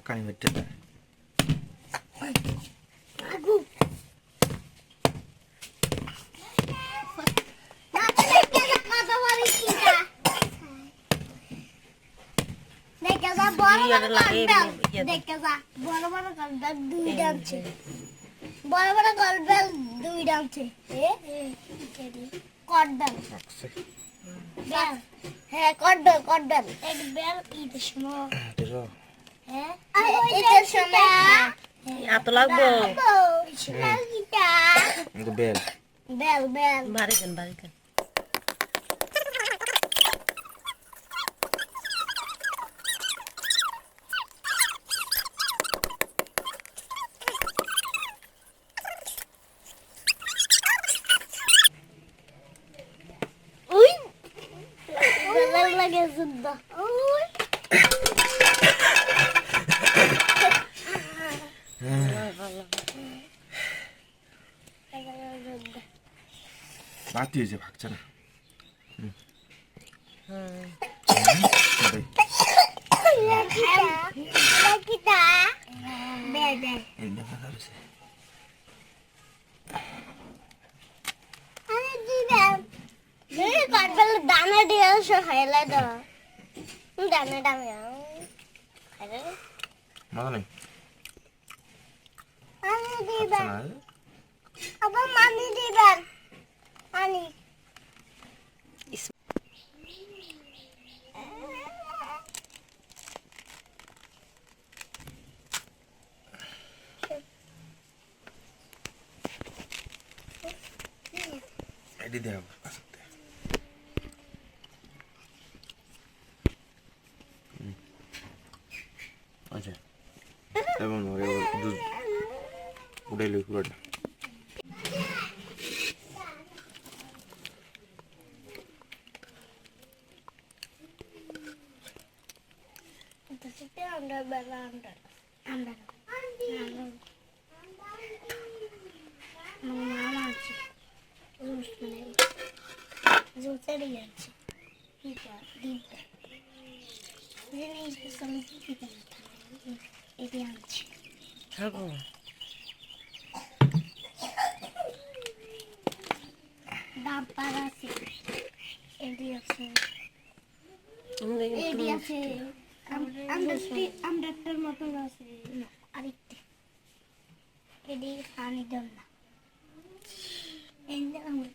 Pakai macet. Aku. Atau lagu. Itu bel. Barikan. Lagi sudah. Mati aja 박잖아. Kita. Bel. Ini harus. Ada di bel. Ini kabel dana dia sehela dah. Dana ya. Ada. Mana nih? Ada di bel. 박잖아. Apa mani di bel? Mani. Ini dia maksudnya. Aja. Emang udah lihat. Itu anda beranda. Anda. Mama sih. Zutari yaচ্ছে. Dipa. Ini sampai kita. Ini yaচ্ছে. Lagu. Dampar আছে. Ini আছে. Ini আছে. আমরাটার মতন আছে। না, আরেকটা। এটি পানি দেন না। এই যে আমরা